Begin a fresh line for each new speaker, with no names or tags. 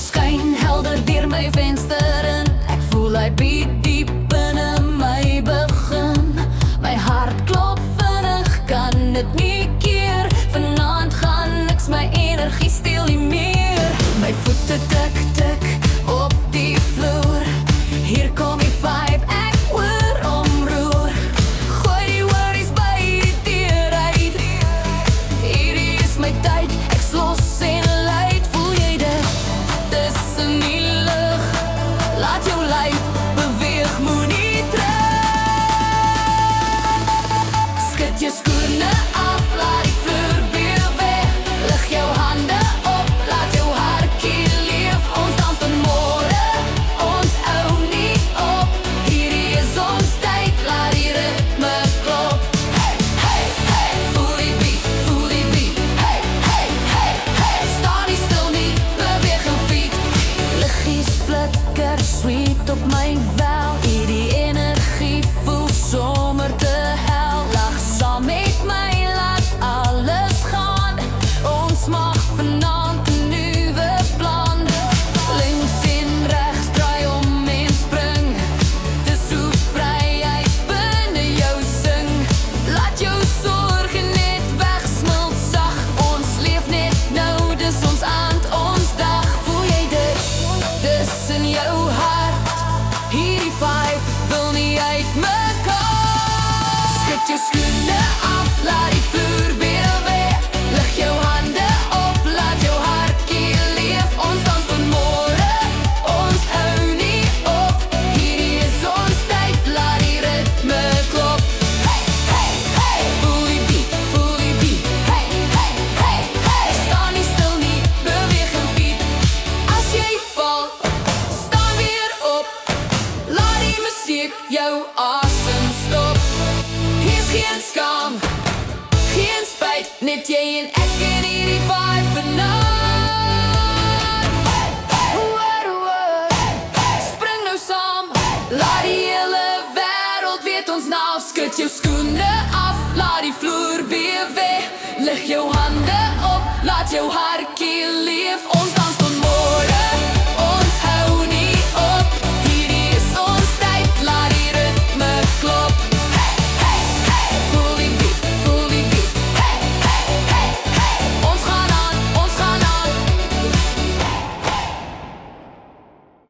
skyn helder deur my venster in. Ek voel hy beat diep binne my begin. My hart klop vinnig, kan dit nie keer. Vanaand gaan niks my energie steel nie meer. My voete tik tik op die vloer. Hier kom die vibe, ek hoor omroer. Gooi die worries by die deur uit. Hierdie is my tyd, ek's los en luid. Voel jy dit? Dis in die lug. Laat jou lyf beweeg, moenie terug. Skud jou skoene af, laat die vloer bewe. Lig jou hande op, laat jou hartjie leef. Ons dans tot môre, ons hou nie op. Hierdie is ons tyd, laat die ritme klop. Hey, hey, hey, voel die beat, voel die beat. Hey, hey, hey, hey, staan nie stil nie, beweeg jou feet. Liggies flikker, sweet op my wel. Hierdie energie voel sommer te hel. Lag saam met my, laat alles gaan. Ons mag vanaand 'n nuwe plan. Links en regs, draai om en spring. Dis hoe vryheid binne jou sing. Laat jou sorge net wegsmelt sag. Ons leef net nou, dis ons aand, ons dag. Voel jy dit? Dis in jou hart. Hierdie vibe wil nie uitmekaar. Skud jou skoene af, laat die vloer bewe. Lig jou hande op, laat jou hartjie leef. Ons dans tot môre, ons hou nie op. Hierdie is ons tyd, laat die ritme klop. Hey, hey, hey, voel die beat, voel die beat. Hey, hey, hey, hey, staan nie stil nie, beweeg jou feet. As jy val, staan weer op. Laat die musiek jou asem stop. Hier's geen skam, geen spyt, net jy en ek in hierdie vibe vanaand. What a word, spring nou saam. Laat die hele wêreld weet ons nou. Skud jou skoene af, laat die vloer bewe. Lig jou hande op, laat jou hartjie leef. Ons